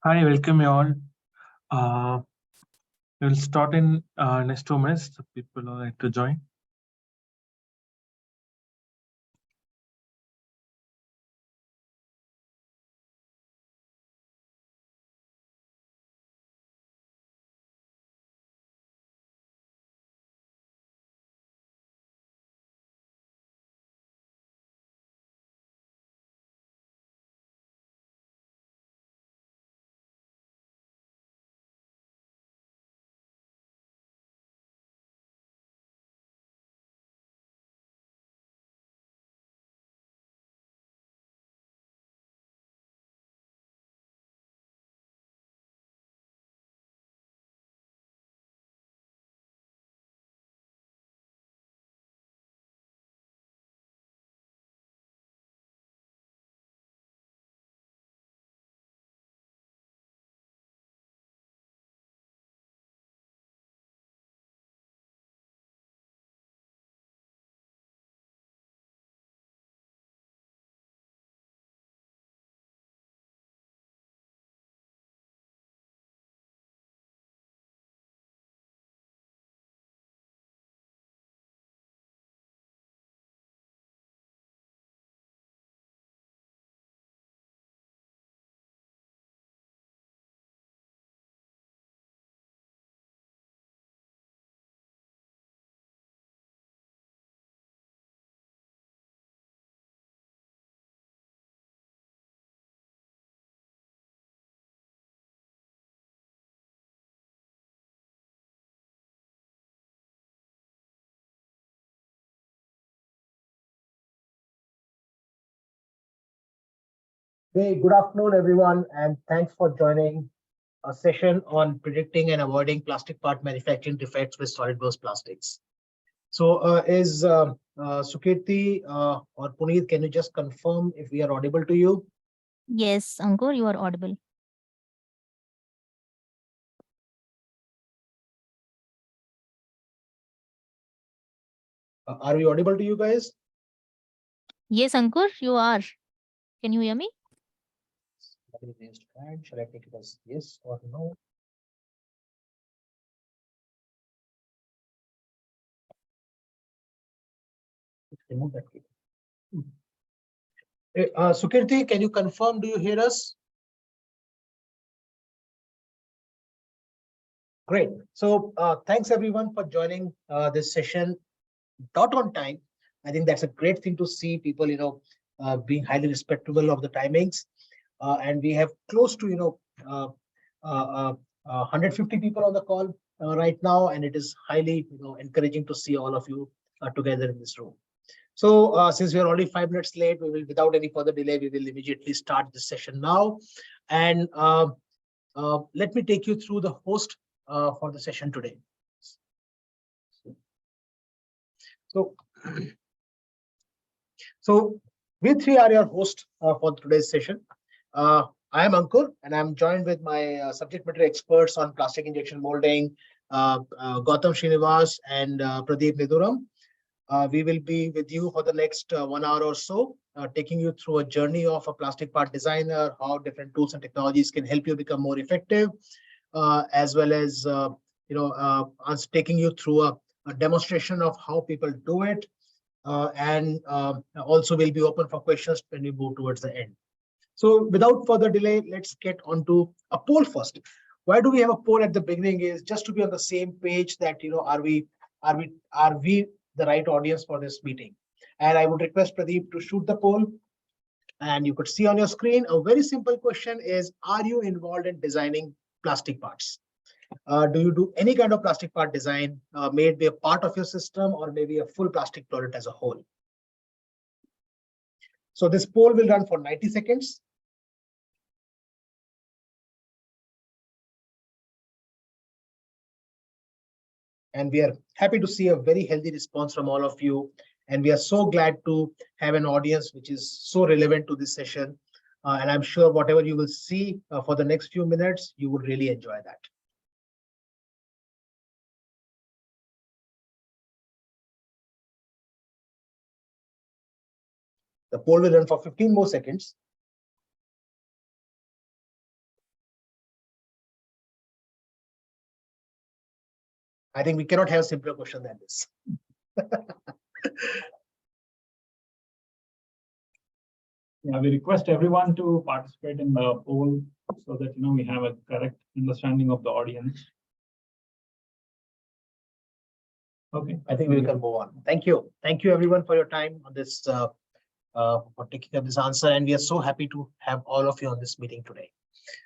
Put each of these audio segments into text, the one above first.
Hi, welcome you all. We'll start in next 2 minutes. The people would like to join. Hey, good afternoon, everyone, and thanks for joining a session on predicting and avoiding plastic part manufacturing defects with SolidWorks plastics. So, is Sukirti or Puneet, can you just confirm if we are audible to you? Yes, Ankur, you are audible. Are we audible to you guys? Yes, Ankur, you are. Can you hear me? Somebody raised hand. Shall I take it as yes or no? Remove that. Sukirti, can you confirm? Do you hear us? Great. So, thanks everyone for joining this session. Not on time. I think that's a great thing to see people, being highly respectable of the timings. And we have close to, uh, 150 people on the call right now, and it is highly, encouraging to see all of you together in this room. So since we are already 5 minutes late, we will, without any further delay, we will immediately start this session now. And let me take you through the host for the session today. So, so we three are your hosts for today's session. I am Ankur, and I'm joined with my subject matter experts on plastic injection molding, Gautam Srinivas and Pradeep Niduram. We will be with you for the next 1 hour or so, taking you through a journey of a plastic part designer, how different tools and technologies can help you become more effective, as well as us taking you through a demonstration of how people do it, and also will be open for questions when we move towards the end. So without further delay, let's get onto a poll first. Why do we have a poll at the beginning? Is just to be on the same page that, are we the right audience for this meeting? And I would request Pradeep to shoot the poll. And you could see on your screen a very simple question is, are you involved in designing plastic parts? Do you do any kind of plastic part design, may it be a part of your system or maybe a full plastic product as a whole? So this poll will run for 90 seconds. And we are happy to see a very healthy response from all of you. And we are so glad to have an audience which is so relevant to this session. And I'm sure whatever you will see for the next few minutes, you would really enjoy that. The poll will run for 15 more seconds. I think we cannot have a simpler question than this. Yeah, we request everyone to participate in the poll so that we have a correct understanding of the audience. Okay, I think we can move on. Thank you. Thank you everyone for your time on this, for taking up this answer. And we are so happy to have all of you on this meeting today.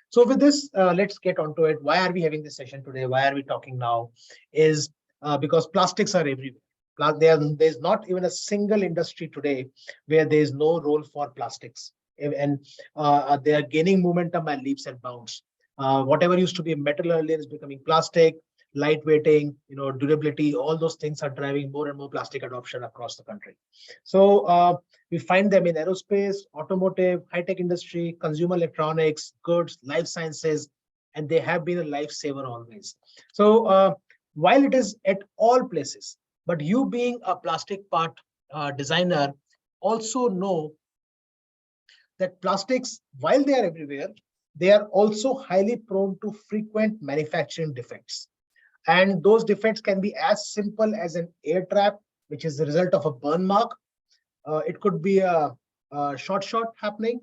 So with this, let's get onto it. Why are we having this session today? Why are we talking now? Is because plastics are everywhere. There's not even a single industry today where there's no role for plastics. And they are gaining momentum by leaps and bounds. Whatever used to be metal earlier is becoming plastic. Lightweighting, durability, all those things are driving more and more plastic adoption across the country. So we find them in aerospace, automotive, high-tech industry, consumer electronics, goods, life sciences, and they have been a lifesaver always. So while it is at all places, but you being a plastic part designer also know that plastics, while they are everywhere, they are also highly prone to frequent manufacturing defects. And those defects can be as simple as an air trap, which is the result of a burn mark. It could be a short happening.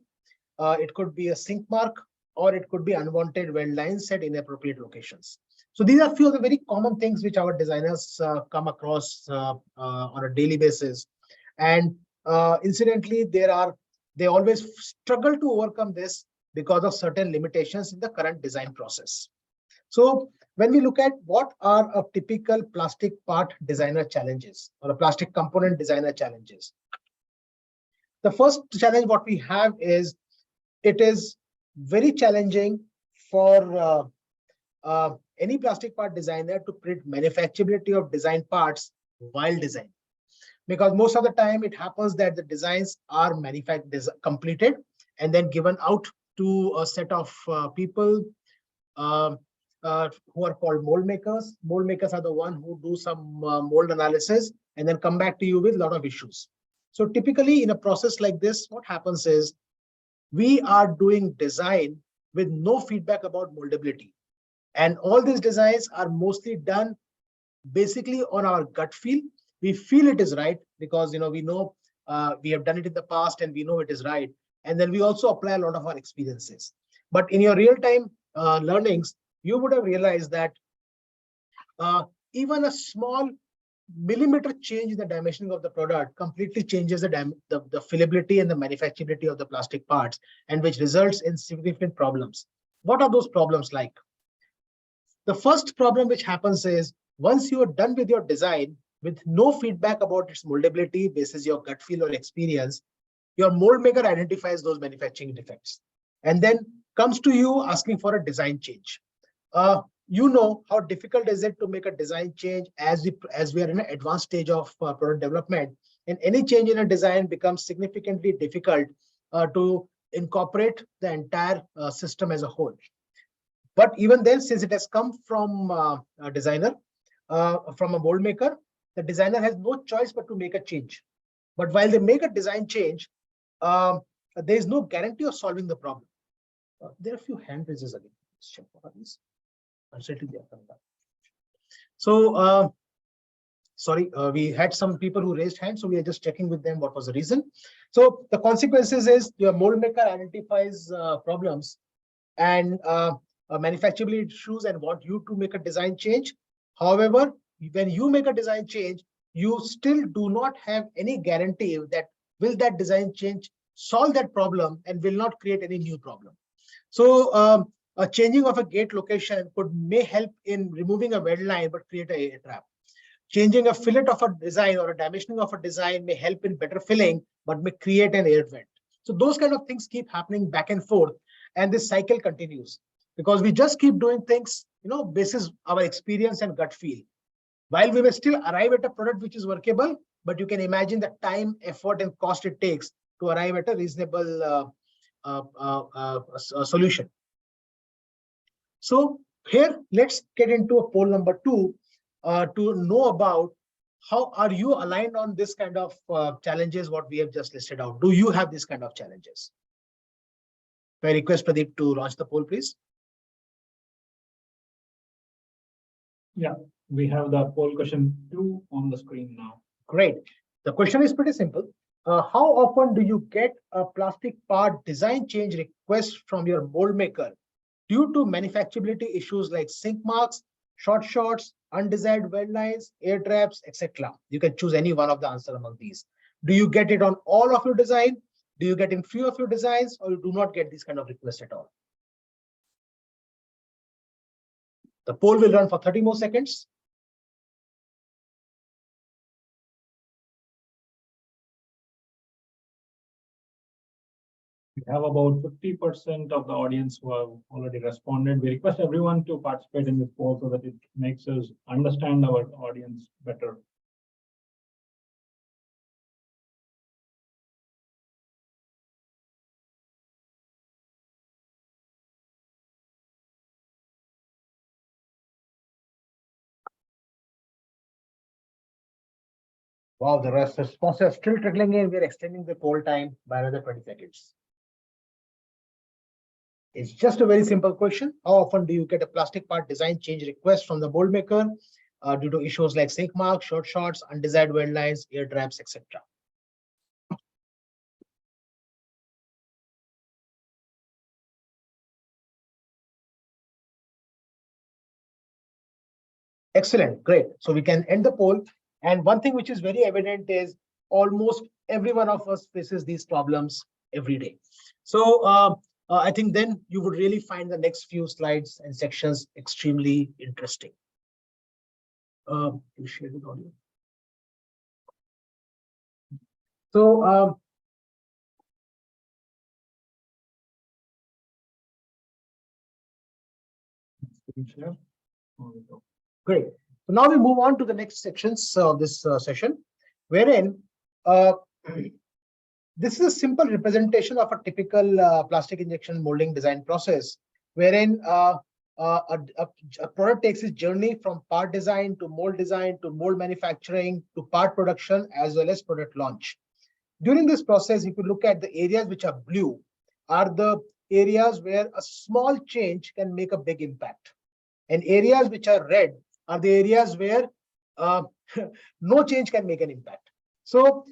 It could be a sink mark, or it could be unwanted weld lines at inappropriate locations. So these are a few of the very common things which our designers come across on a daily basis. And incidentally, they always struggle to overcome this because of certain limitations in the current design process. So when we look at what are a typical plastic part designer challenges or a plastic component designer challenges, the first challenge what we have is it is very challenging for any plastic part designer to predict manufacturability of design parts while designing. Because most of the time it happens that the designs are completed and then given out to a set of people who are called mold makers. Mold makers are the one who do some mold analysis and then come back to you with a lot of issues. So typically in a process like this, what happens is we are doing design with no feedback about moldability. And all these designs are mostly done basically on our gut feel. We feel it is right because we know we have done it in the past and we know it is right. And then we also apply a lot of our experiences. But in your real-time learnings, you would have realized that even a small millimeter change in the dimensioning of the product completely changes the fillability and the manufacturability of the plastic parts, and which results in significant problems. What are those problems like? The first problem which happens is once you are done with your design with no feedback about its moldability basis your gut feel or experience, your mold maker identifies those manufacturing defects and then comes to you asking for a design change. You know how difficult is it to make a design change as we are in an advanced stage of product development, and any change in a design becomes significantly difficult to incorporate the entire system as a whole. But even then, since it has come from a designer, from a mold maker, the designer has no choice but to make a change. But while they make a design change, there is no guarantee of solving the problem. There are a few hand raises again. Let's check what are these. So, sorry, we had some people who raised hands, so we are just checking with them what was the reason. So the consequences is your mold maker identifies problems and manufacturability issues and want you to make a design change. However, when you make a design change, you still do not have any guarantee that will that design change solve that problem and will not create any new problem. So a changing of a gate location may help in removing a weld line but create a air trap. Changing a fillet of a design or a dimensioning of a design may help in better filling but may create an air vent. So those kind of things keep happening back and forth, and this cycle continues because we just keep doing things, basis our experience and gut feel. While we may still arrive at a product which is workable, but you can imagine the time, effort, and cost it takes to arrive at a reasonable solution. So here, let's get into a poll number 2 to know about how are you aligned on this kind of challenges, what we have just listed out. Do you have this kind of challenges? I request Pradeep to launch the poll, please. Yeah, We have the poll question 2 on the screen now. Great. The question is pretty simple. How often do you get a plastic part design change request from your mold maker due to manufacturability issues like sink marks, short shots, undesired weld lines, air traps, etc.? You can choose any one of the answer among these. Do you get it on all of your design? Do you get in few of your designs, or you do not get this kind of request at all? The poll will run for 30 more seconds. We have about 50% of the audience who have already responded. We request everyone to participate in this poll so that it makes us understand our audience better. Wow, the responses are still trickling in. We're extending the poll time by another 20 seconds. It's just a very simple question. How often do you get a plastic part design change request from the mold maker due to issues like sink marks, short shots, undesired weld lines, air traps, etc.? Excellent, great. So we can end the poll. And one thing which is very evident is almost every one of us faces these problems every day. So I think then you would really find the next few slides and sections extremely interesting. Can you share the audio? So great. So now we move on to the next sections of this session, wherein this is a simple representation of a typical plastic injection molding design process, wherein a product takes its journey from part design to mold manufacturing to part production as well as product launch. During this process, if you look at the areas which are blue, are the areas where a small change can make a big impact. And areas which are red are the areas where no change can make an impact. So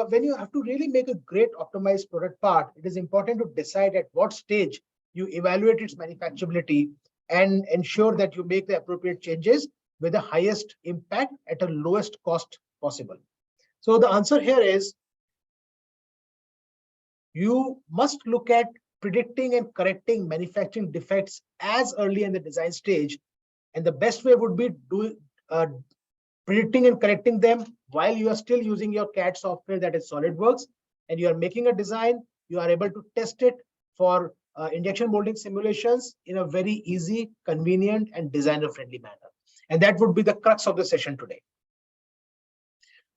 when you have to really make a great optimized product part, it is important to decide at what stage you evaluate its manufacturability and ensure that you make the appropriate changes with the highest impact at the lowest cost possible. So the answer here is you must look at predicting and correcting manufacturing defects as early in the design stage. And the best way would be predicting and correcting them while you are still using your CAD software, that is SolidWorks, and you are making a design. You are able to test it for injection molding simulations in a very easy, convenient, and designer-friendly manner. And that would be the crux of the session today.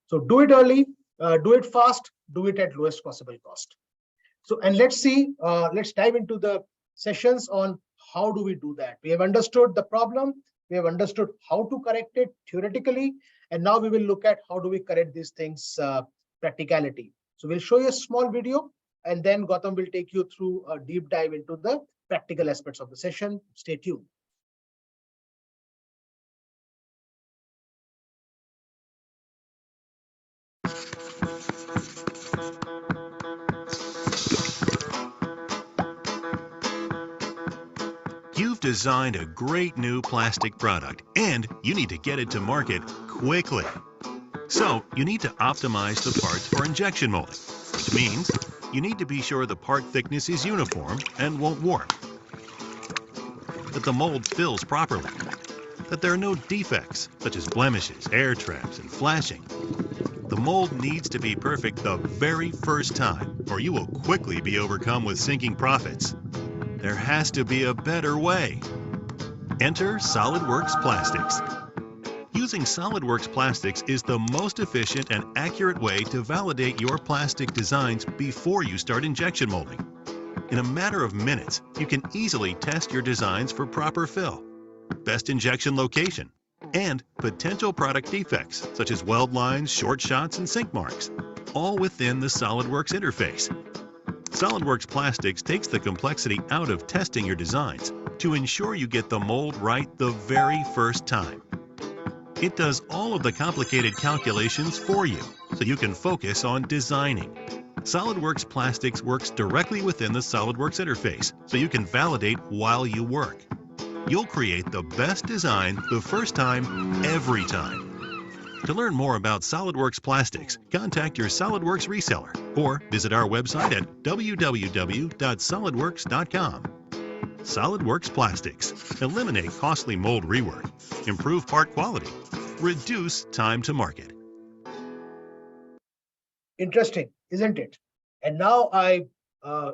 So do it early, do it fast, do it at lowest possible cost. So, and let's see, let's dive into the sessions on how do we do that. We have understood the problem, we have understood how to correct it theoretically, and now we will look at how do we correct these things practicality. So we'll show you a small video, and then Gautam will take you through a deep dive into the practical aspects of the session. Stay tuned. You've designed a great new plastic product, and you need to get it to market quickly. So you need to optimize the parts for injection molding, which means you need to be sure the part thickness is uniform and won't warp, that the mold fills properly, that there are no defects such as blemishes, air traps, and flashing. The mold needs to be perfect the very first time, or you will quickly be overcome with sinking profits. There has to be a better way. Enter SolidWorks Plastics. Using SolidWorks Plastics is the most efficient and accurate way to validate your plastic designs before you start injection molding. In a matter of minutes, you can easily test your designs for proper fill, best injection location, and potential product defects such as weld lines, short shots, and sink marks, all within the SolidWorks interface. SolidWorks Plastics takes the complexity out of testing your designs to ensure you get the mold right the very first time. It does all of the complicated calculations for you, so you can focus on designing. SOLIDWORKS Plastics works directly within the SOLIDWORKS interface, so you can validate while you work. You'll create the best design the first time, every time. To learn more about SOLIDWORKS Plastics, contact your SOLIDWORKS reseller or visit our website at www.solidworks.com. SOLIDWORKS Plastics. Eliminate costly mold rework. Improve part quality. Reduce time to market. Interesting, isn't it? And now I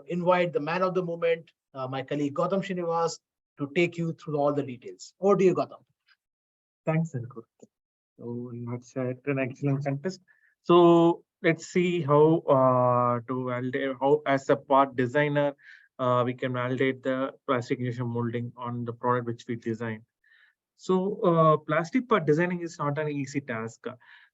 invite the man of the moment, my colleague Gautam Srinivas, to take you through all the details. Over to you, Gautam. Thanks, Ankur. So let's set an excellent contest. So let's see how to validate, how as a part designer we can validate the plastic injection molding on the product which we design. So plastic part designing is not an easy task.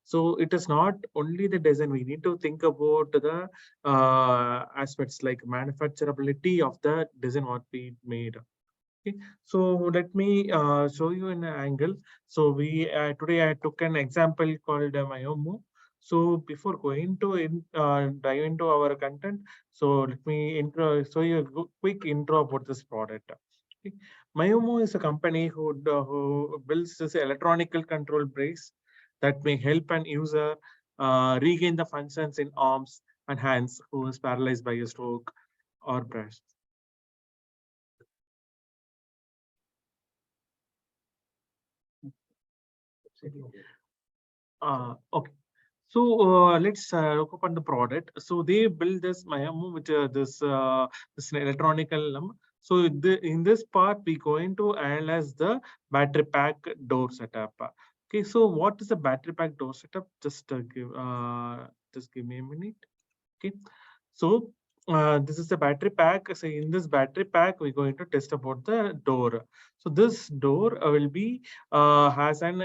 So it is not only the design, we need to think about the aspects like manufacturability of the design what we made. Okay, so let me show you an angle. So we today I took an example called Myomo. So before going to dive into our content, so let me show you a quick intro about this product. Okay. Myomo is a company who builds this electronic control brace that may help an user regain the functions in arms and hands who is paralyzed by a stroke or brace. Okay. So let's look upon the product. So they build this Myomo with this electronical. So in this part, we going to analyze the battery pack door setup. Okay. So what is the battery pack door setup? Just give me a minute. Okay. So this is the battery pack. So in this battery pack, we're going to test about the door. So this door will be has an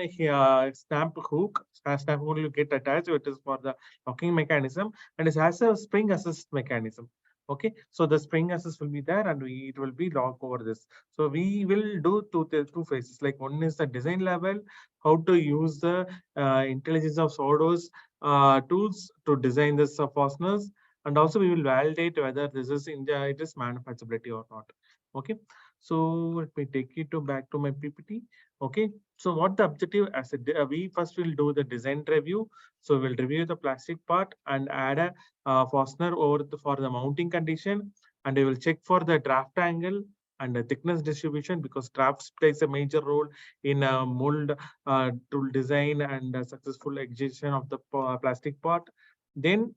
snap hook. Snap hook will get attached. It is for the locking mechanism, and it has a spring assist mechanism. Okay, so the spring assist will be there, and it will be locked over this. So we will do two phases. Like one is the design level, how to use the intelligence of SOLIDWORKS tools to design this fasteners. And also we will validate whether this is it is manufacturability or not. Okay, so let me take you back to my PPT. Okay, so what the objective as we first will do the design review. So we'll review the plastic part and add a fastener over for the mounting condition, and we will check for the draft angle and the thickness distribution, because drafts plays a major role in mold tool design and successful execution of the plastic part. Then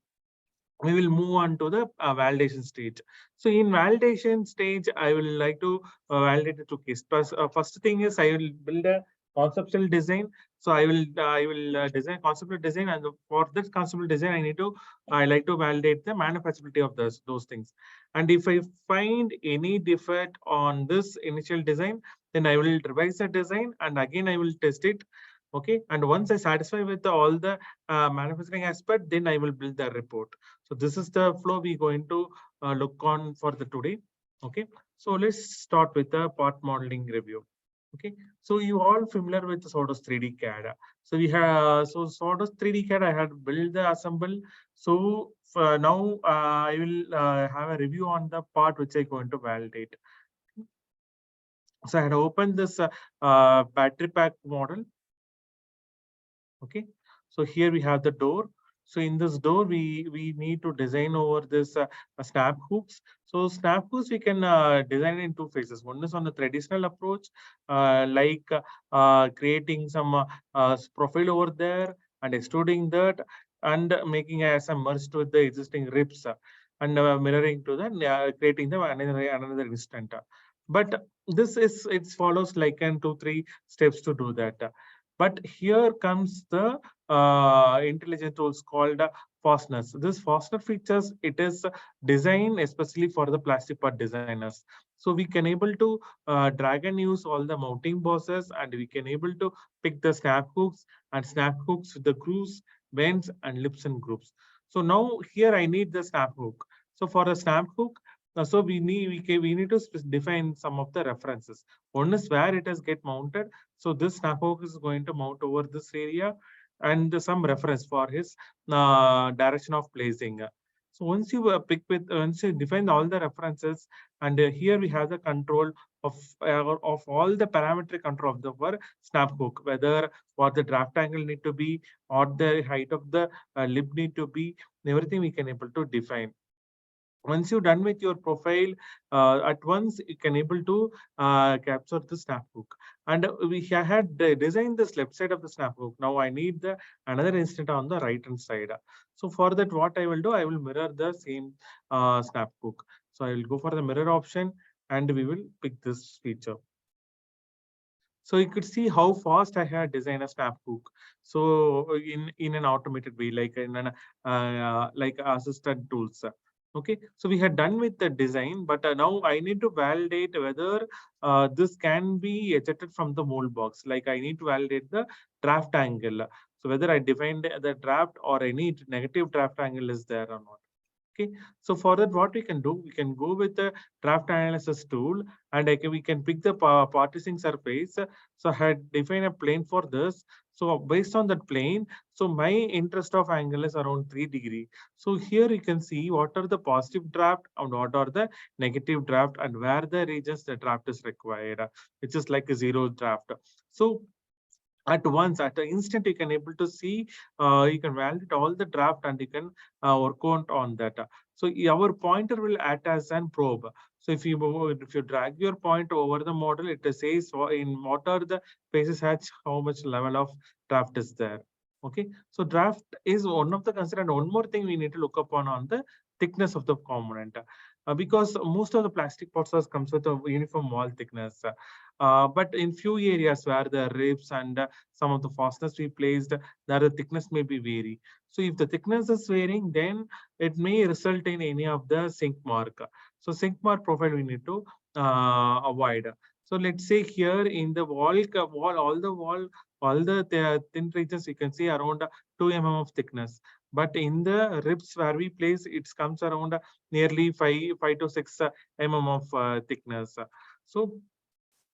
we will move on to the validation stage. So in validation stage, I will like to validate the two cases. First thing is I will build a conceptual design. So I will design conceptual design, and for this conceptual design, I like to validate the manufacturability of those things. And if I find any defect on this initial design, then I will revise the design and again I will test it. Okay, and once I satisfy with all the manufacturing aspect, then I will build the report. So this is the flow we're going to look on for the today. Okay, so let's start with the part modeling review. Okay, so you all familiar with the SOLIDWORKS 3D CAD. So we have SOLIDWORKS 3D CAD. I had built the assemble. So now I will have a review on the part which I'm going to validate. So I had opened this battery pack model. Okay, so here we have the door. So in this door, we need to design over this snap hooks. So snap hooks we can design in two phases. One is on the traditional approach, like creating some profile over there and extruding that and making as a merged with the existing ribs and mirroring to the creating the another instant. But this is it follows like 2-3 steps to do that. But here comes the intelligent tools called fasteners. This fastener features, it is designed especially for the plastic part designers. So we can able to drag and use all the mounting bosses, and we can able to pick the snap hooks with the grooves, bends, and lips and grooves. So now here I need the snap hook. So for a snap hook, So we need to define some of the references. One is where it has get mounted. So this snap hook is going to mount over this area, and some reference for his direction of placing. So once you once you define all the references, and here we have the control of all the parametric control of the snap hook, whether what the draft angle need to be, or the height of the lip need to be, everything we can able to define. Once you're done with your profile, at once you can able to capture the snap hook. And we had designed this left side of the snap hook. Now I need the another instant on the right hand side. So for that, what I will do, I will mirror the same snap hook. So I will go for the mirror option, and we will pick this feature. So you could see how fast I had designed a snap hook. So in an automated way, like in an like assisted tools. Okay, so we had done with the design, but now I need to validate whether this can be ejected from the mold box. Like I need to validate the draft angle. So whether I defined the draft or any negative draft angle is there or not. Okay, so for that, what we can do, we can go with the draft analysis tool, and we can pick the partitioning surface. So I had defined a plane for this. So based on that plane, so my interest of angle is around 3 degree. So here you can see what are the positive draft and what are the negative draft, and where the regions the draft is required, which is like a 0 draft. So at once, at the instant, you can able to see, you can validate all the draft, and you can work on that. So our pointer will act as an probe. So if you drag your point over the model, it says in what are the phases hatch, how much level of draft is there. Okay, so draft is one of the considered. One more thing we need to look upon on the thickness of the component, because most of the plastic parts comes with a uniform wall thickness. But in few areas where the ribs and some of the fasteners we placed, there the thickness may be vary. So if the thickness is varying, then it may result in any of the sink mark. So sink mark profile we need to avoid. So let's say here in the wall, all the thin regions, you can see around 2 mm of thickness. But in the ribs where we place, it comes around nearly 5 to 6 mm of thickness. So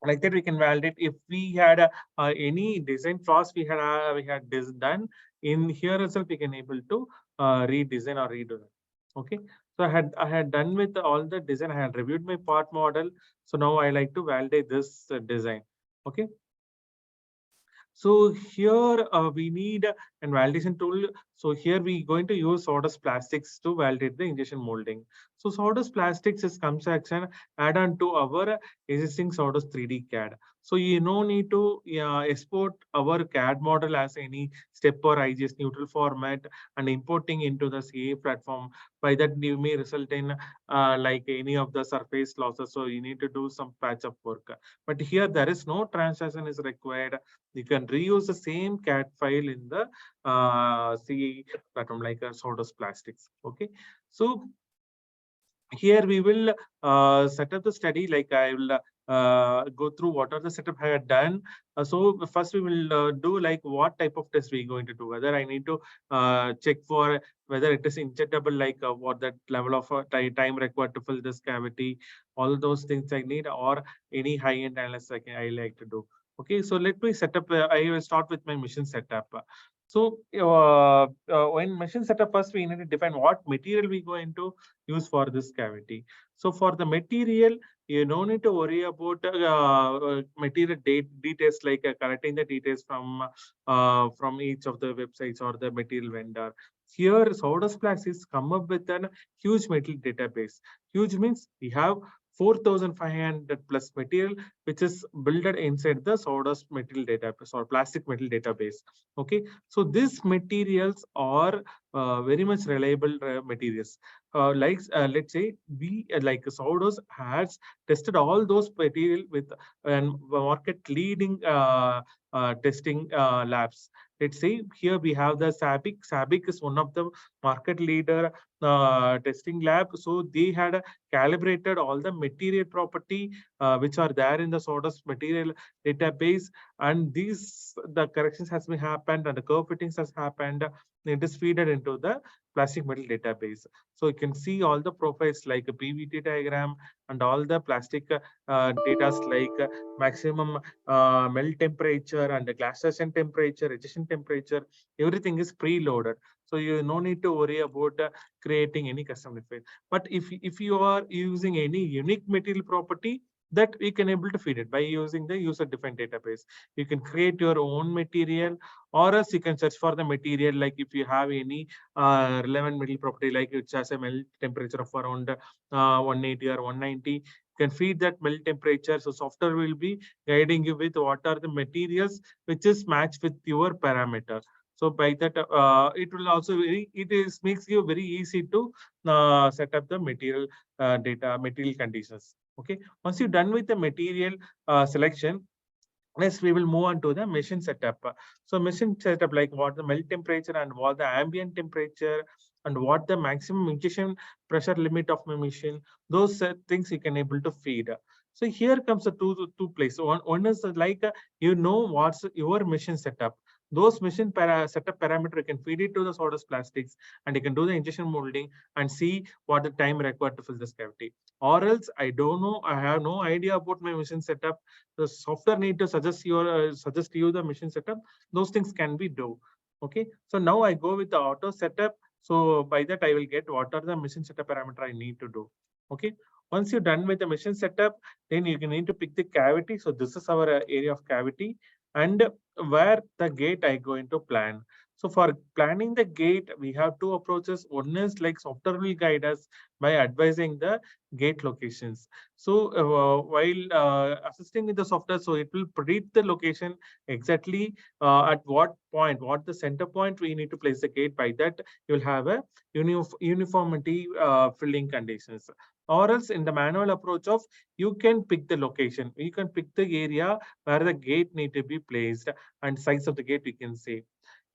like that we can validate if we had any design flaws we had done in here itself, we can able to redesign or redo it. Okay, so I had done with all the design. I had reviewed my part model. So now I like to validate this design. Okay, so here we need a validation tool. So here we going to use sawdust plastics to validate the injection molding. So sawdust plastics is comes as an add-on to our existing sawdust 3D CAD. So you no need to export our CAD model as any step or IGS neutral format and importing into the CA platform. By that you may result in like any of the surface losses. So you need to do some patch up work. But here there is no transaction is required. You can reuse the same CAD file in the CE platform like sawdust plastics. Okay, so here we will set up the study. Like I will go through what are the setup I had done. So first we will do like what type of test we going to do. Whether I need to check for whether it is injectable, like what that level of time required to fill this cavity, all those things I need, or any high-end analysis I like to do. Okay, so let me set up. I will start with my machine setup. So when machine setup, first we need to define what material we going to use for this cavity. So for the material, you don't need to worry about material details, like collecting the details from each of the websites or the material vendor. Here, sawdust plastics come up with a huge material database. Huge means we have 4,500 plus material, which is built inside the sawdust material database or plastic material database. Okay, so these materials are very much reliable materials. Let's say we like sawdust has tested all those material with market leading testing labs. Let's say here we have the SABIC. SABIC is one of the market leader testing lab. So they had calibrated all the material property which are there in the sawdust material database and these the corrections has been happened and the curve fittings has happened. It is feeded into the plastic metal database. So you can see all the profiles like a PVT diagram and all the plastic data like maximum melt temperature and the glass session temperature, rejection temperature, everything is preloaded. So you no need to worry about creating any custom effect. But if you are using any unique material property, that we can able to feed it by using the user defined database. You can create your own material, or else you can search for the material. Like if you have any relevant material property, like it has a melt temperature of around 180 or 190, you can feed that melt temperature. So software will be guiding you with what are the materials which is matched with your parameter. So by that, it will also makes you very easy to set up the material material conditions. Okay. Once you're done with the material selection, next we will move on to the machine setup. So machine setup, like what the melt temperature and what the ambient temperature and what the maximum injection pressure limit of my machine, those things you can able to feed. So here comes the two places. One is like what's your machine setup. Those machine setup parameter, you can feed it to the sawdust plastics and you can do the injection molding and see what the time required to fill this cavity. Or else I don't know, I have no idea about my machine setup. The software need to suggest you the machine setup. Those things can be do. Okay. So now I go with the auto setup. So by that I will get what are the machine setup parameter I need to do. Okay. Once you're done with the machine setup, then you need to pick the cavity. So this is our area of cavity and where the gate I going to plan. So for planning the gate, we have two approaches. One is like software will guide us by advising the gate locations. So while assisting with the software, so it will predict the location exactly at what point, what the center point we need to place the gate. By that, you will have a uniformity filling conditions. Or else in the manual approach of, you can pick the location, you can pick the area where the gate need to be placed and size of the gate we can say.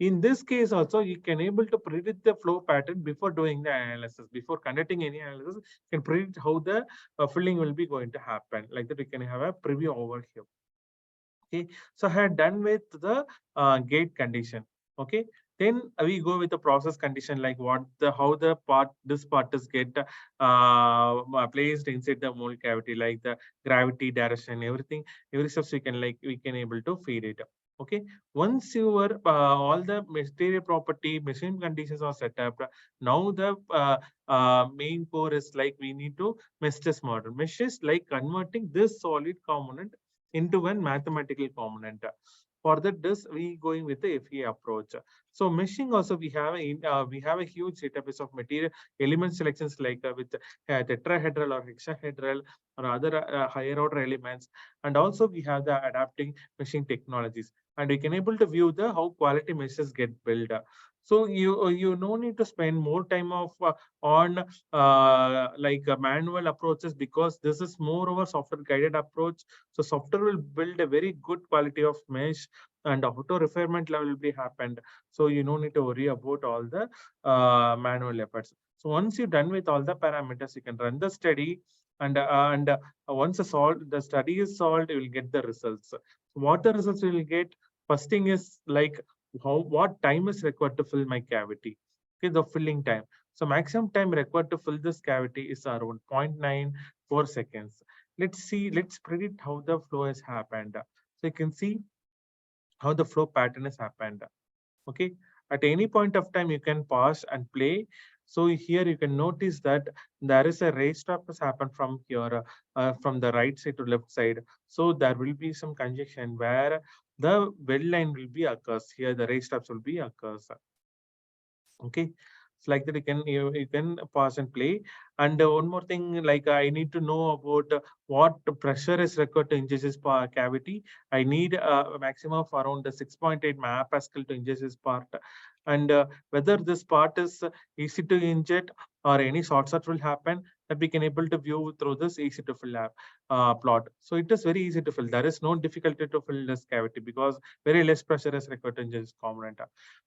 In this case also, you can able to predict the flow pattern before doing the analysis. Before conducting any analysis, you can predict how the filling will be going to happen. Like that, we can have a preview over here. Okay, so I had done with the gate condition. Okay, then we go with the process condition, like how the this part is get placed inside the mold cavity, like the gravity, direction, everything, every steps we can able to feed it. Okay, once your all the material property machine conditions are set up, now the main core is like we need to mesh this model. Mesh is like converting this solid component into one mathematical component. For that, we going with the FEA approach. So meshing also we have a huge database of material element selections like with tetrahedral or hexahedral or other higher order elements, and also we have the adapting meshing technologies, and we can able to view the how quality meshes get built. So you no need to spend more time on manual approaches, because this is more of a software guided approach. So software will build a very good quality of mesh and auto refinement level will be happened. So you don't need to worry about all the manual efforts. So once you're done with all the parameters, you can run the study, and once the study is solved, you will get the results. So what the results you will get? First thing is like what time is required to fill my cavity. Okay, the filling time. So maximum time required to fill this cavity is around 0.94 seconds. Let's predict how the flow has happened. So you can see how the flow pattern has happened. Okay, at any point of time you can pause and play. So here you can notice that there is a raise stop has happened from here, from the right side to left side. So there will be some conjunction where the well line will be occurs. Here the raise stops will be occurs. Okay, it's like that you can pause and play. And one more thing, like I need to know about what pressure is required to inject this cavity. I need a maximum of around 6.8 megapascal to inject this part, and whether this part is easy to inject or any short circuit will happen, that we can able to view through this easy to fill plot. So it is very easy to fill. There is no difficulty to fill this cavity because very less pressure is required to inject this component.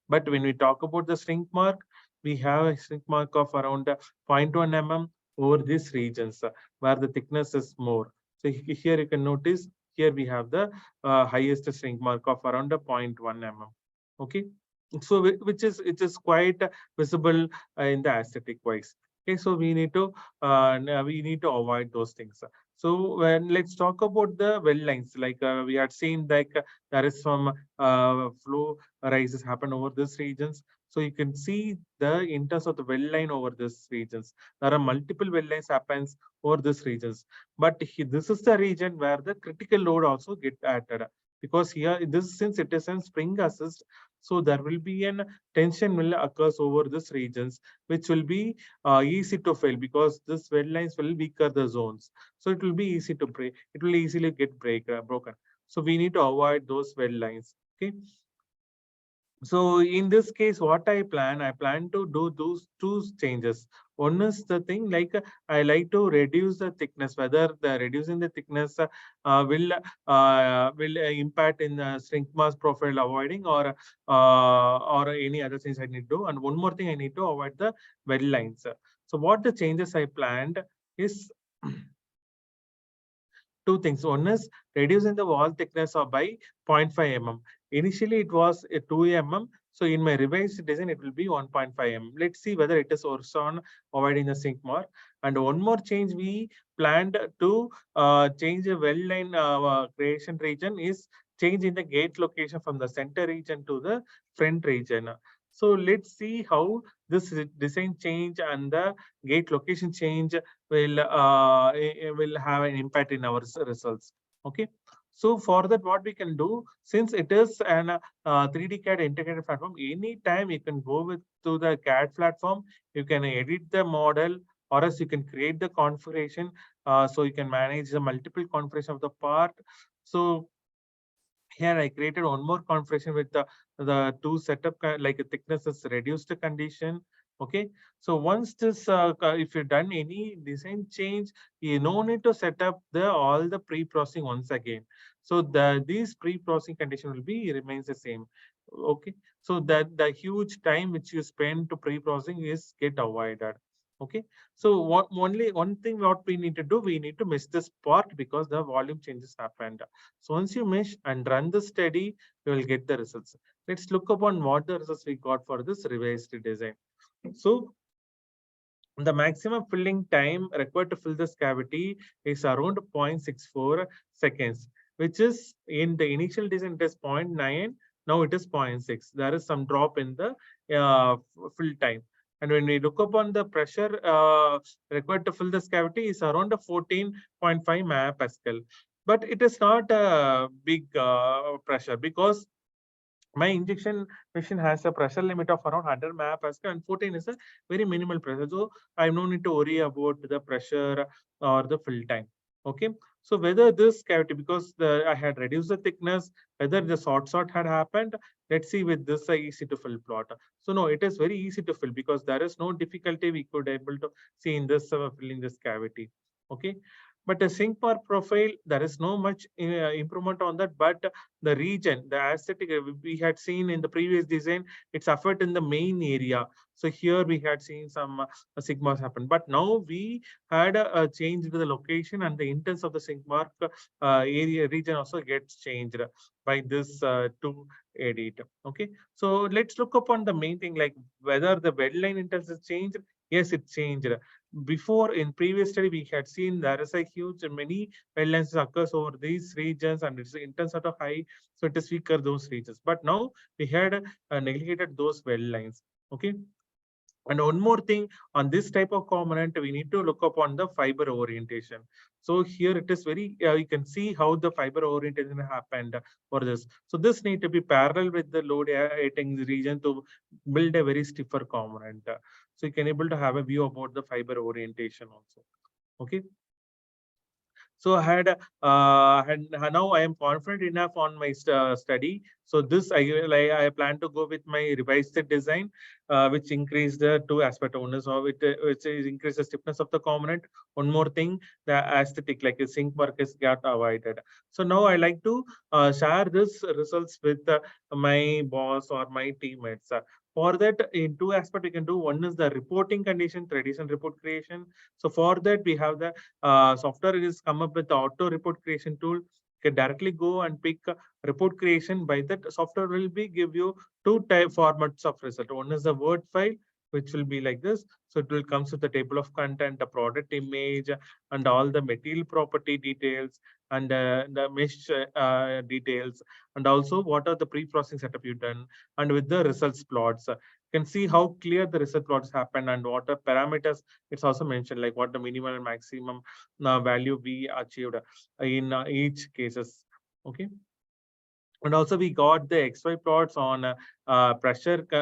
But when we talk about the shrink mark, we have a shrink mark of around 0.1 mm over these regions where the thickness is more. So here you can notice here we have the highest shrink mark of around a 0.1 mm. Okay, so which is, it is quite visible in the aesthetic wise. Okay, so we need to avoid those things. So when let's talk about the well lines, like we had seen, like there is some flow rises happen over these regions. So you can see the in terms of the well line over these regions, there are multiple well lines happens over these regions. But this is the region where the critical load also get added, because here this, since it is in spring assist, so there will be an tension will occurs over these regions, which will be easy to fail, because this well lines will weaker the zones. So it will be easy to break. It will easily get broken. So we need to avoid those well lines. Okay. So in this case, what I plan to do those two changes. One is the thing, like I like to reduce the thickness. Whether the reducing the thickness will impact in the shrink mass profile avoiding, or any other things I need to do. And one more thing, I need to avoid the well lines. So what the changes I planned is two things. One is reducing the wall thickness of by 0.5 mm. Initially, it was a 2 mm. So in my revised design, it will be 1.5 mm. Let's see whether it is also on avoiding the sink mark. And one more change we planned to change the well line creation region is change in the gate location from the center region to the front region. So let's see how this design change and the gate location change will have an impact in our results. Okay, so for that, what we can do, since it is an 3D CAD integrated platform, anytime you can go with to the CAD platform, you can edit the model, or else you can create the configuration. So you can manage the multiple configuration of the part. So here I created one more configuration with the two setup, like a thickness is reduced condition. Okay, so once this if you've done any design change, you no need to set up the all the pre-processing once again. So these pre-processing condition will be remains the same. Okay, so that the huge time which you spend to pre-processing is get avoided. Okay, so only one thing what we need to do, we need to mesh this part, because the volume changes happened. So once you mesh and run the study, you will get the results. Let's look upon what the results we got for this revised design. So the maximum filling time required to fill this cavity is around 0.64 seconds, which is in the initial design it is 0.9. Now it is 0.6. There is some drop in the fill time. And when we look upon the pressure required to fill this cavity is around 14.5 megapascal. But it is not a big pressure, because my injection machine has a pressure limit of around 100 megapascal, and 14 is a very minimal pressure. So I have no need to worry about the pressure or the fill time. Okay. So whether this cavity, because I had reduced the thickness, whether the short had happened, let's see with this easy to fill plot. So no, it is very easy to fill, because there is no difficulty we could able to see in this filling this cavity. Okay. But the sink mark profile, there is no much improvement on that, but the region, the aesthetic we had seen in the previous design, it's affected in the main area. So here we had seen some sigmas happen, but now we had a change to the location, and the intents of the sink mark area region also gets changed by this to edit. Okay, so let's look upon the main thing, like whether the well line intents is changed. Yes, it changed. Before, in previous study, we had seen there is a huge many well lines occurs over these regions, and it's intense sort of high, so it is weaker those regions. But now we had neglected those well lines. Okay. And one more thing, on this type of component, we need to look upon the fiber orientation. So here it is very, you can see how the fiber orientation happened for this. So this need to be parallel with the load rating region to build a very stiffer component. So you can able to have a view about the fiber orientation also. Okay. So I had now I am confident enough on my study. So this I plan to go with my revised design, which increase the two aspect owners of it, which is increase the stiffness of the component. One more thing, the aesthetic, like a sink work is got avoided. So now I like to share this results with my boss or my teammates. For that, in two aspects we can do. One is the reporting condition, traditional report creation. So for that, we have the software is come up with the auto report creation tool. can directly go and pick report creation. By that, software will be give you two type formats of result. One is the Word file, which will be like this. So it will comes with the table of content, the product image, and all the material property details, and the mesh details, and also what are the pre-processing setup you done, and with the results plots. You can see how clear the result plots happen and what are parameters. It's also mentioned like what the minimum and maximum value we achieved in each cases. Okay. And also we got the XY plots on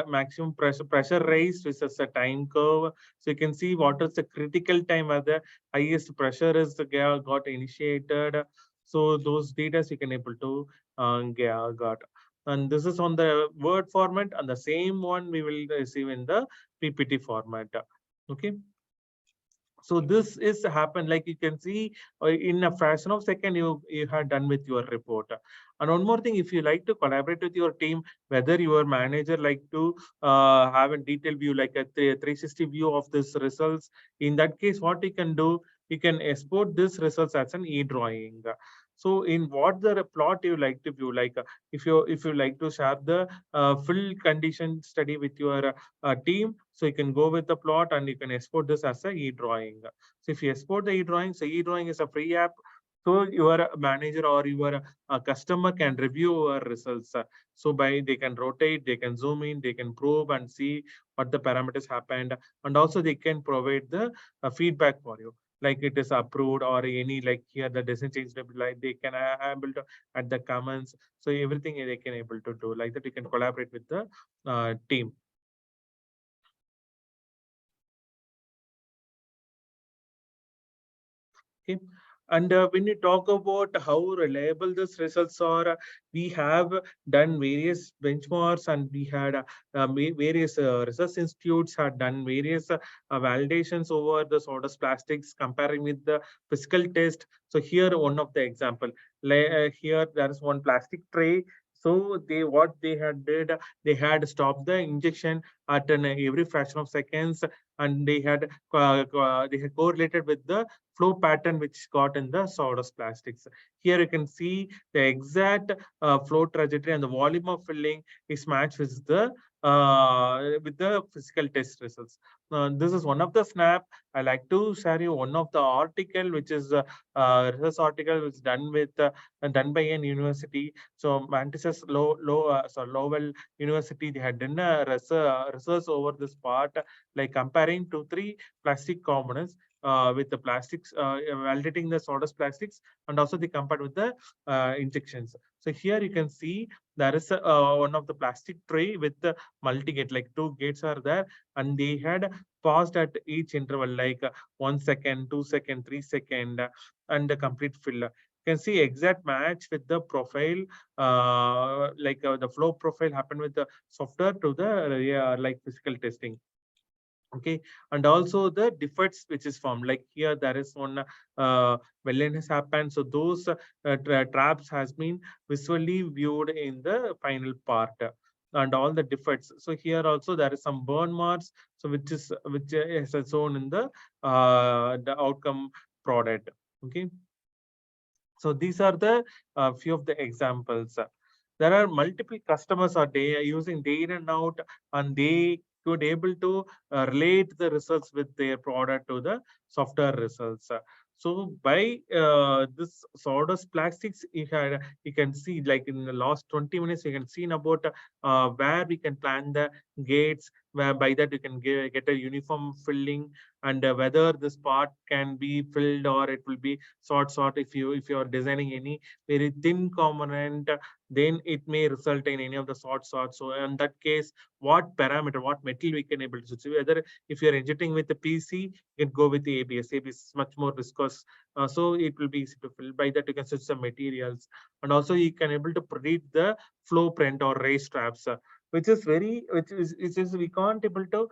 maximum pressure raised versus a time curve. So you can see what is the critical time where the highest pressure is got initiated. So those data you can able to got. And this is on the Word format, and the same one we will receive in the PPT format. Okay. So this is happened, like you can see in a fraction of second you have done with your report. And one more thing, if you like to collaborate with your team, whether your manager like to have a detailed view, like a 360 view of this results, in that case what you can do, you can export this results as an e-drawing. So in what the plot you like to view, like if you like to share the full condition study with your team, so you can go with the plot and you can export this as a e-drawing. So if you export the e-drawing, so e-drawing is a free app. So your manager or your customer can review your results. So by they can rotate, they can zoom in, they can probe and see what the parameters happened, and also they can provide the feedback for you, like it is approved or any like here the doesn't change the like they can able to add the comments. So everything they can able to do like that. You can collaborate with the team. Okay. And when you talk about how reliable these results are, we have done various benchmarks, and we had various research institutes had done various validations over the sawdust plastics comparing with the physical test. So here one of the example, here there is one plastic tray. So what they had did, they had stopped the injection at every fraction of seconds, and they had correlated with the flow pattern which got in the sawdust plastics. Here you can see the exact flow trajectory and the volume of filling is matched with the physical test results. This is one of the snap. I like to share you one of the article, which is research article which is done by an university. So Manchester Lowell University, they had done a research over this part, like comparing 2-3 plastic components with the plastics, validating the sawdust plastics, and also they compared with the injections. So here you can see there is one of the plastic tray with the multi-gate, like 2 gates are there, and they had paused at each interval, like 1 second, 2 second, 3 second, and the complete fill. You can see exact match with the profile, like the flow profile happened with the software to the like physical testing. Okay. And also the defects which is formed, like here there is one well has happened, so those traps has been visually viewed in the final part, and all the defects. So here also there is some burn marks, so which is shown in the outcome product. Okay. So these are the few of the examples. There are multiple customers are using day in and out, and they could able to relate the results with their product to the software results. So by this sawdust plastics, you can see like in the last 20 minutes, you can see about where we can plan the gates, where by that you can get a uniform filling, and whether this part can be filled or it will be sort. If you are designing any very thin component, then it may result in any of the sort. So in that case, what parameter, what material we can able to choose. Whether if you're injecting with the PC, you can go with the ABS. ABS is much more viscous, so it will be easy to fill. By that, you can switch some materials, and also you can able to predict the flow print or race straps, which is we can't able to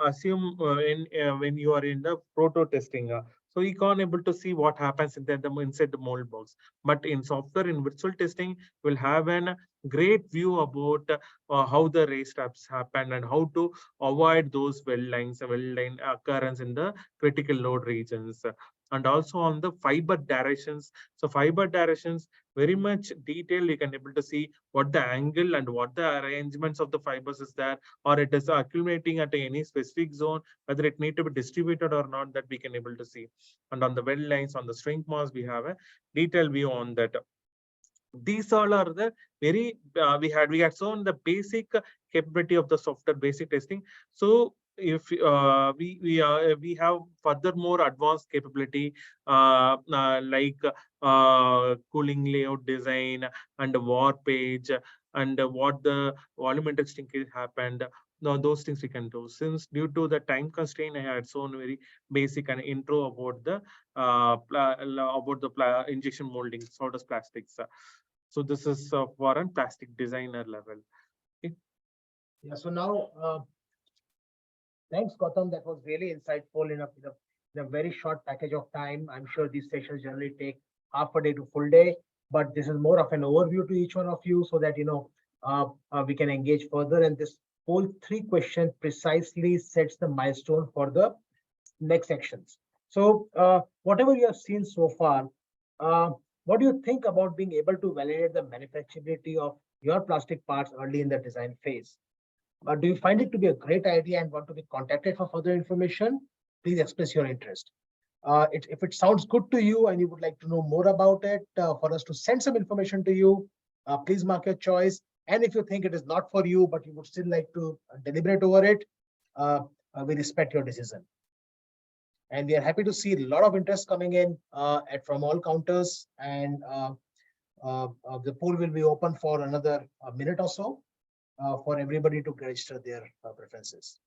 assume when you are in the proto testing. So you can't able to see what happens inside the mold box. But in software, in virtual testing, we'll have a great view about how the race straps happen and how to avoid those weld line occurrence in the critical load regions. and also on the fiber directions. So fiber directions, very much detailed. You can able to see what the angle and what the arrangements of the fibers is there, or it is accumulating at any specific zone, whether it need to be distributed or not, that we can able to see. And on the well lines, on the string mass, we have a detailed view on that. These all are the very we had shown the basic capability of the software basic testing. So if we have further more advanced capability like cooling layout design and war page and what the volumetric shrinkage happened. Now those things we can do. Since due to the time constraint, I had shown very basic and intro about the injection molding, sawdust plastics. So this is for a plastic designer level. Okay. Yeah. So now, thanks, Gautam. That was really insightful in a very short package of time. I'm sure these sessions generally take half a day to full day, but this is more of an overview to each one of you so that we can engage further. And this whole 3 question precisely sets the milestone for the next sections. So whatever you have seen so far, what do you think about being able to validate the manufacturability of your plastic parts early in the design phase? Do you find it to be a great idea and want to be contacted for further information? Please express your interest. If it sounds good to you and you would like to know more about it, for us to send some information to you, please mark your choice. And if you think it is not for you, but you would still like to deliberate over it, we respect your decision. And we are happy to see a lot of interest coming in from all counters, and the poll will be open for another minute or so for everybody to register their preferences.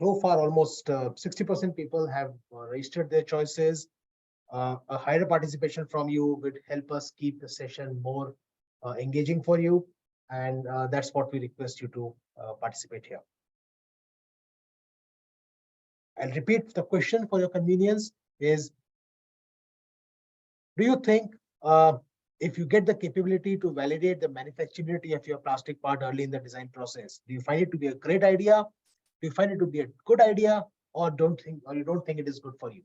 So far, almost 60% people have registered their choices. A higher participation from you would help us keep the session more engaging for you. And that's what we request you to participate here. I'll repeat the question for your convenience is, do you think if you get the capability to validate the manufacturability of your plastic part early in the design process, do you find it to be a great idea? Do you find it to be a good idea, or you don't think it is good for you?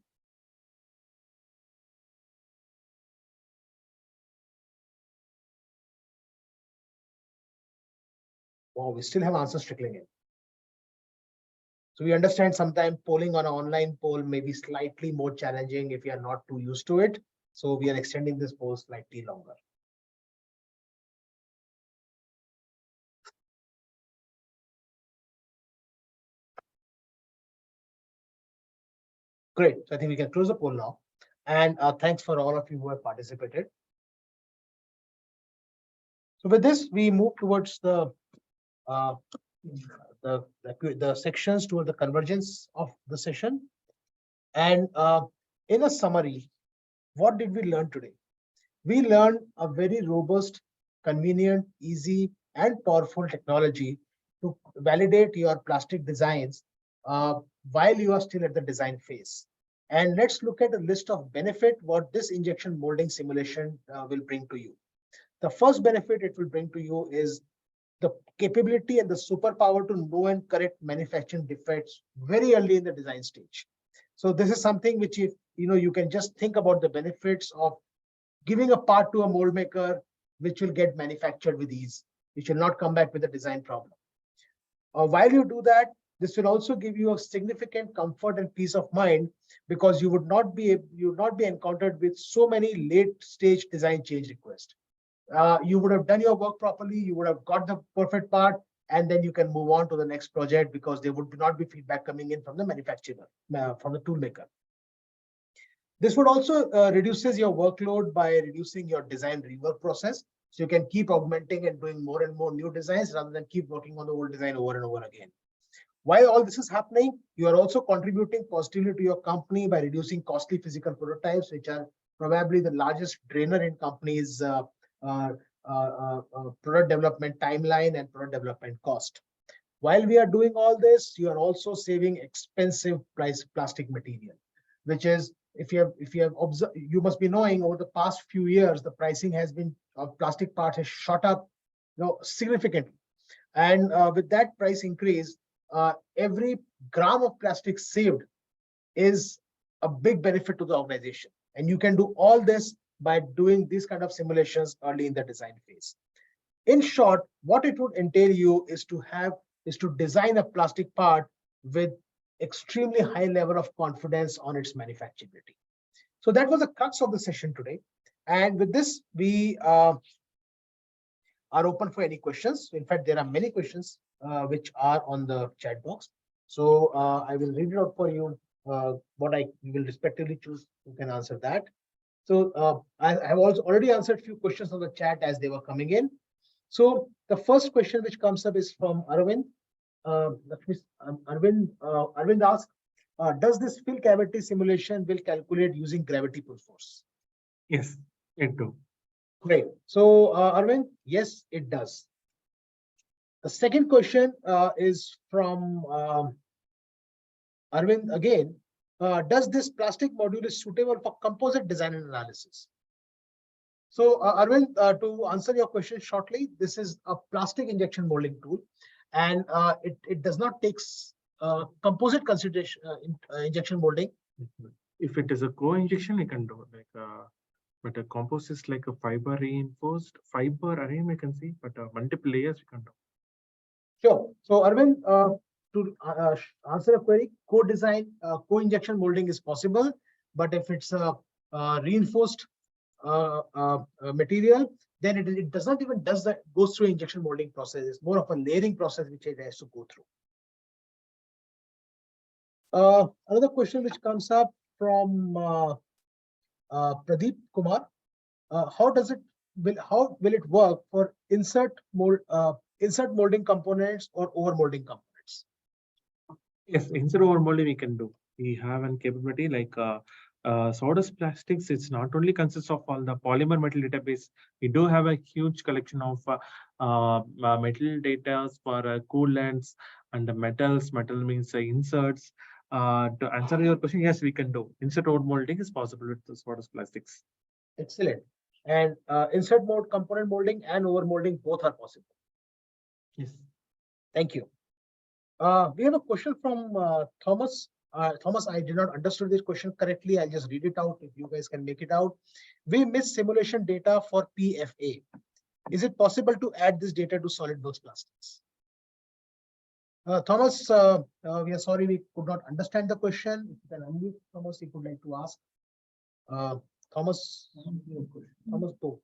Wow, we still have answers trickling in. So we understand sometimes polling on an online poll may be slightly more challenging if you are not too used to it. So we are extending this poll slightly longer. Great. So I think we can close the poll now. And thanks for all of you who have participated. So with this, we move towards the sections toward the convergence of the session. And in a summary, what did we learn today? We learned a very robust, convenient, easy, and powerful technology to validate your plastic designs while you are still at the design phase. And let's look at a list of benefit what this injection molding simulation will bring to you. The first benefit it will bring to you is the capability and the superpower to know and correct manufacturing defects very early in the design stage. So this is something which, if you can just think about the benefits of giving a part to a mold maker, which will get manufactured with ease, which will not come back with a design problem. While you do that, this will also give you a significant comfort and peace of mind, because you would not be encountered with so many late stage design change requests. You would have done your work properly, you would have got the perfect part, and then you can move on to the next project because there would not be feedback coming in from the manufacturer, from the tool maker. This would also reduces your workload by reducing your design rework process. So you can keep augmenting and doing more and more new designs rather than keep working on the old design over and over again. While all this is happening, you are also contributing positively to your company by reducing costly physical prototypes, which are probably the largest drainer in companies' product development timeline and product development cost. While we are doing all this, you are also saving expensive plastic material. which is if you have observed, you must be knowing over the past few years, the pricing has been of plastic parts has shot up, significantly. And with that price increase, every gram of plastic saved is a big benefit to the organization. And you can do all this by doing these kind of simulations early in the design phase. In short, what it would entail you is to design a plastic part with extremely high level of confidence on its manufacturability. So that was the crux of the session today. And with this, we are open for any questions. In fact, there are many questions which are on the chat box. So I will read it out for you. What I will respectively choose who can answer that. So I have also already answered a few questions on the chat as they were coming in. So the first question which comes up is from Arvind. Arvind asks, does this fill cavity simulation will calculate using gravity pull force? Yes, it do. Great. So Arvind, yes, it does. The second question is from Arvind again. Does this plastic module is suitable for composite design and analysis? So Arvind, to answer your question shortly, this is a plastic injection molding tool, and it does not take composite consideration injection molding. If it is a co-injection, you can do like but a composite is like a fiber reinforced fiber array, we can see, but multiple layers we can do. Sure. So Arvind, to answer a query, co-design, co-injection molding is possible, but if it's a reinforced material, then it does not even goes through injection molding process. It's more of a layering process which it has to go through. Another question which comes up from Pradeep Kumar: how will it work for insert molding components or over molding components? Yes, insert over molding we can do. We have an capability like sawdust plastics. It's not only consists of all the polymer metal database. We do have a huge collection of metal data for coolants and the metals. Metal means inserts. To answer your question, yes, we can do. Insert over molding is possible with the sawdust plastics. Excellent. And insert mode component molding and over molding both are possible. Yes. Thank you. We have a question from Thomas. Thomas, I did not understand this question correctly. I'll just read it out if you guys can make it out. We missed simulation data for PFA. Is it possible to add this data to SolidWorks plastics? Thomas, we are sorry we could not understand the question. If you can unmute Thomas, if you would like to ask. Thomas spoke.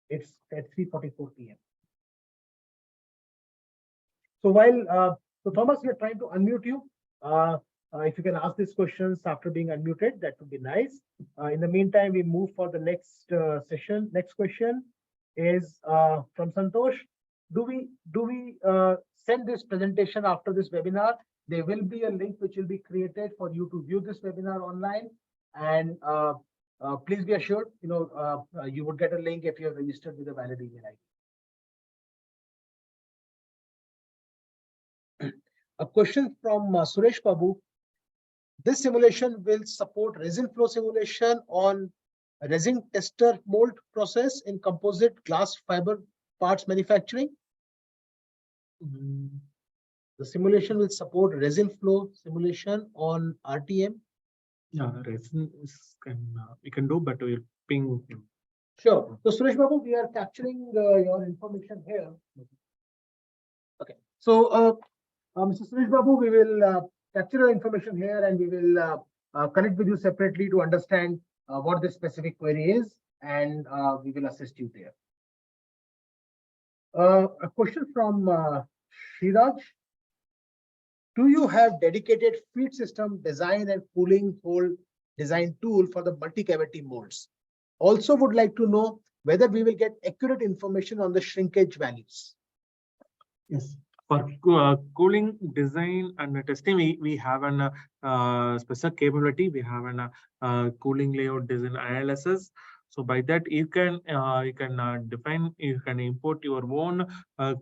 It's at 3:44 p.m. So while so Thomas, we are trying to unmute you. If you can ask these questions after being unmuted, that would be nice. In the meantime, we move for the next session. Next question is from Santosh. Do we send this presentation after this webinar? There will be a link which will be created for you to view this webinar online. And please be assured, you would get a link if you have registered with a valid email ID. A question from Suresh Babu. This simulation will support resin flow simulation on resin tester mold process in composite glass fiber parts manufacturing. The simulation will support resin flow simulation on RTM. Yeah, resin we can do, but we'll ping him. Sure. So Suresh Babu, we are capturing your information here. Okay. So Mr. Suresh Babu, we will capture your information here and we will connect with you separately to understand what this specific query is, and we will assist you there. A question from Shiraj. Do you have dedicated feed system design and cooling hole design tool for the multi-cavity molds? Also would like to know whether we will get accurate information on the shrinkage values. Yes. For cooling design and testing, we have an specific capability. We have an cooling layout design analysis. So by that you can define, you can import your own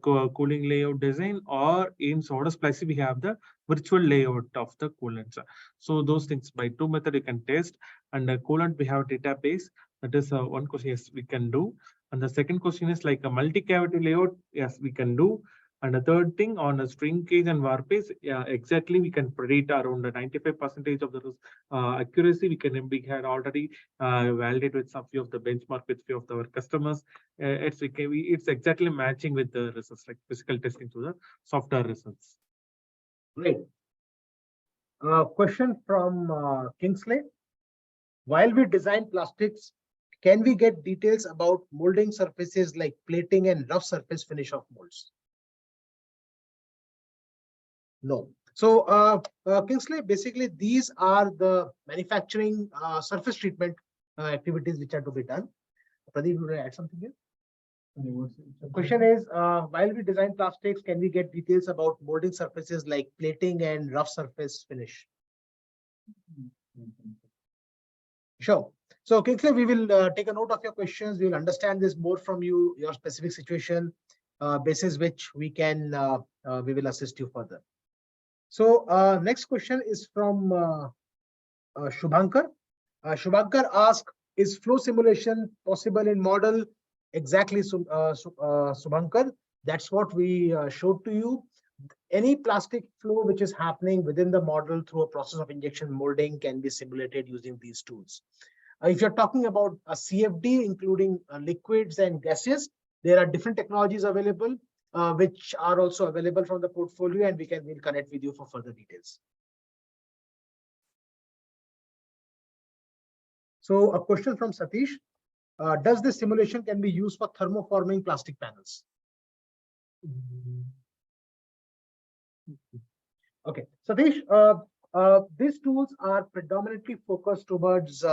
cooling layout design, or in Soda Splice we have the virtual layout of the coolants. So those things by two methods you can test. And coolant we have database. That is one question, yes, we can do. And the second question is like a multi-cavity layout. Yes, we can do. And the third thing on a string cage and warpace, yeah, exactly, we can predict around 95% of the accuracy. We had already validated with some few of the benchmark with few of our customers. It's exactly matching with the results, like physical testing to the software results. Great. Question from Kingsley. While we design plastics, can we get details about molding surfaces like plating and rough surface finish of molds? No. So Kingsley, basically these are the manufacturing surface treatment activities which are to be done. Pradeep, you want to add something here? The question is, while we design plastics, can we get details about molding surfaces like plating and rough surface finish? Sure. So Kingsley, we will take a note of your questions. We will understand this more from you, your specific situation, basis which we can we will assist you further. So next question is from Shubhankar. Shubhankar asks, is flow simulation possible in model? Exactly, Shubhankar. That's what we showed to you. Any plastic flow which is happening within the model through a process of injection molding can be simulated using these tools. If you're talking about a CFD, including liquids and gases, there are different technologies available, which are also available from the portfolio, and we'll connect with you for further details. So a question from Satish. Does this simulation can be used for thermoforming plastic panels? Okay, Satish, these tools are predominantly focused towards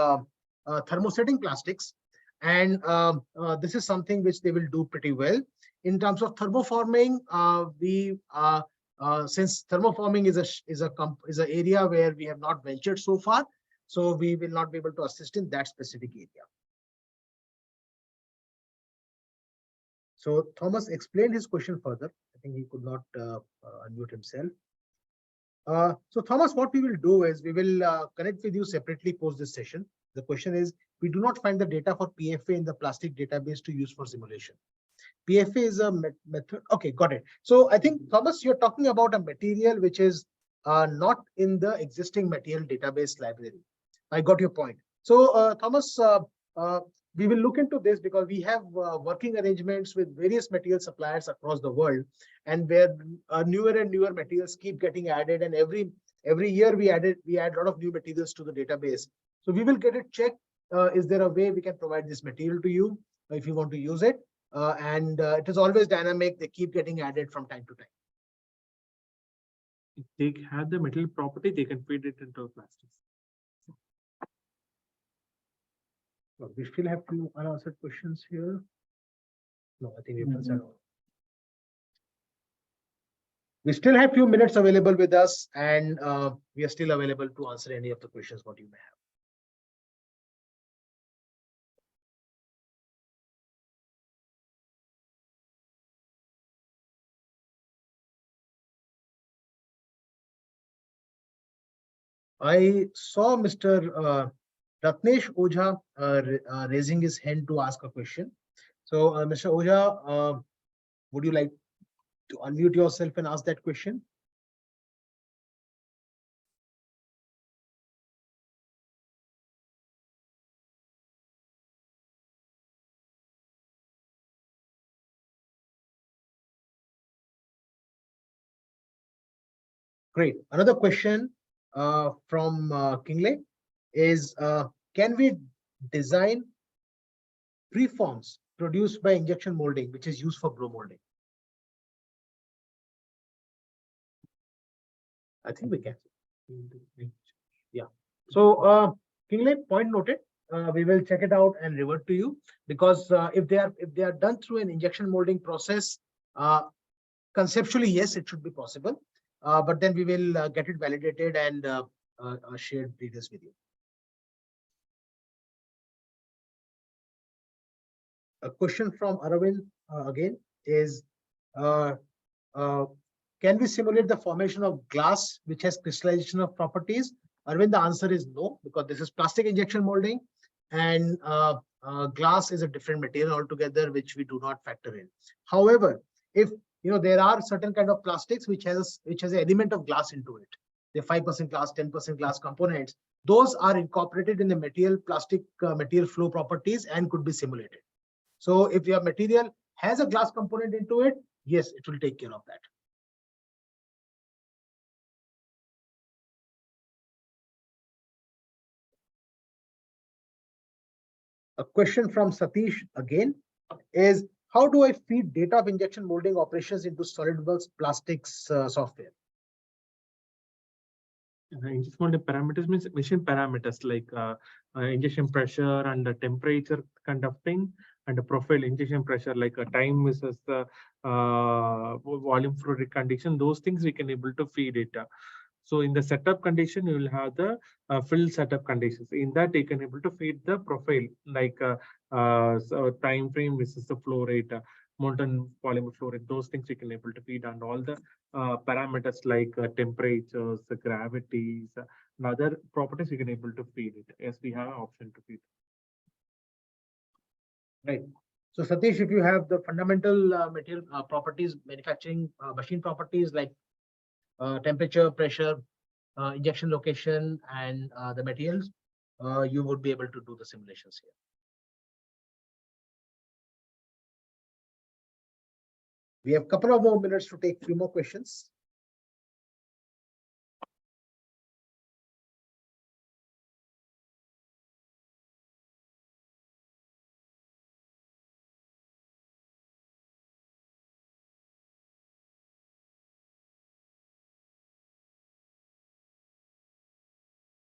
thermosetting plastics, and this is something which they will do pretty well. In terms of thermoforming, since thermoforming is an area where we have not ventured so far, so we will not be able to assist in that specific area. So Thomas explained his question further. I think he could not unmute himself. So Thomas, what we will do is we will connect with you separately post this session. The question is, we do not find the data for PFA in the plastic database to use for simulation. PFA is a method. Okay, got it. So I think, Thomas, you're talking about a material which is not in the existing material database library. I got your point. So Thomas, we will look into this because we have working arrangements with various material suppliers across the world, and where newer and newer materials keep getting added, and every year we add a lot of new materials to the database. So we will get it checked. Is there a way we can provide this material to you if you want to use it? And it is always dynamic. They keep getting added from time to time. If they have the material property, they can feed it into plastics. We still have few unanswered questions here. No, I think we've answered all. We still have few minutes available with us, and we are still available to answer any of the questions what you may have. I saw Mr. Ratnesh Ojha raising his hand to ask a question. So, Mr. Ojha, would you like to unmute yourself and ask that question? Great. Another question from Kingley is, can we design preforms produced by injection molding, which is used for blow molding? I think we can. Yeah. So Kingley, point noted. We will check it out and revert to you, because if they are done through an injection molding process, conceptually yes, it should be possible. But then we will get it validated and share details with you. A question from Aravind again is, uh, uh, can we simulate the formation of glass which has crystallization of properties? Arvind, the answer is no, because this is plastic injection molding, and glass is a different material altogether, which we do not factor in. However, if there are certain kind of plastics which has an element of glass into it, the 5% glass, 10% glass components, those are incorporated in the material plastic material flow properties and could be simulated. So if your material has a glass component into it, yes, it will take care of that. A question from Satish again is, how do I feed data of injection molding operations into SolidWorks plastics software? Injection molding parameters means machine parameters like injection pressure and the temperature kind of thing, and the profile injection pressure like a time versus the volume fluid condition. Those things we can able to feed it. So in the setup condition, you will have the fill setup conditions. In that, you can able to feed the profile like so time frame versus the flow rate, molten polymer flow rate. Those things you can able to feed, and all the parameters like temperatures, the gravities, and other properties you can able to feed it. Yes, we have an option to feed. Right. So Satish, if you have the fundamental material properties, manufacturing machine properties like temperature, pressure, injection location, and the materials, you would be able to do the simulations here. We have a couple of more minutes to take a few more questions.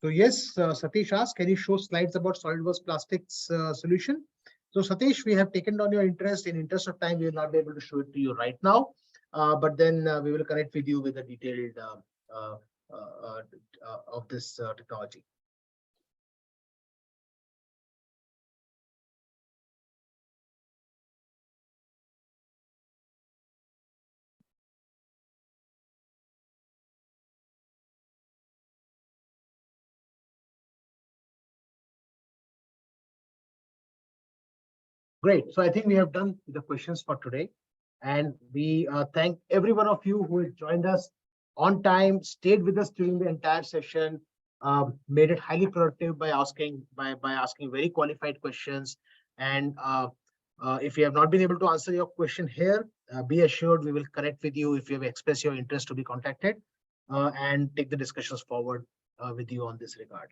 So yes, Satish asked, can you show slides about SolidWorks plastics solution? So Satish, we have taken down your interest. In interest of time, we will not be able to show it to you right now, but then we will connect with you with a detailed of this technology. Great. So I think we have done the questions for today. And we thank every one of you who has joined us on time, stayed with us during the entire session, made it highly productive by asking very qualified questions. And if you have not been able to answer your question here, be assured we will connect with you if you have expressed your interest to be contacted and take the discussions forward with you on this regard.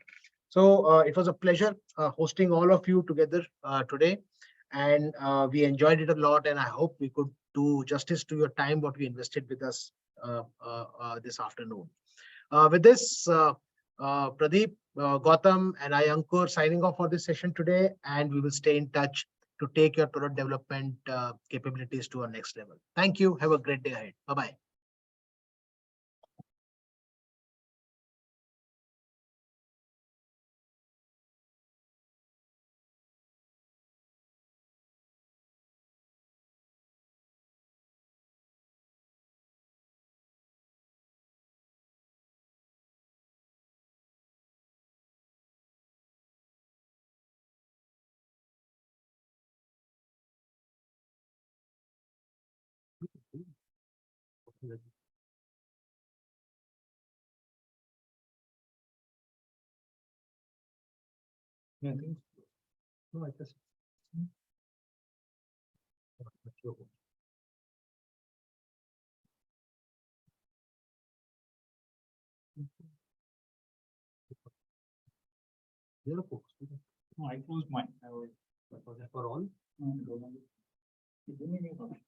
So it was a pleasure hosting all of you together today. And we enjoyed it a lot, and I hope we could do justice to your time, what we invested with us this afternoon. With this, Pradeep, Gautam, and I, Ankur, signing off for this session today, and we will stay in touch to take your product development capabilities to our next level. Thank you. Have a great day ahead. Bye-bye. Yeah, I think no, I just. No, I closed mine. I was, Was that for all? no, I don't know.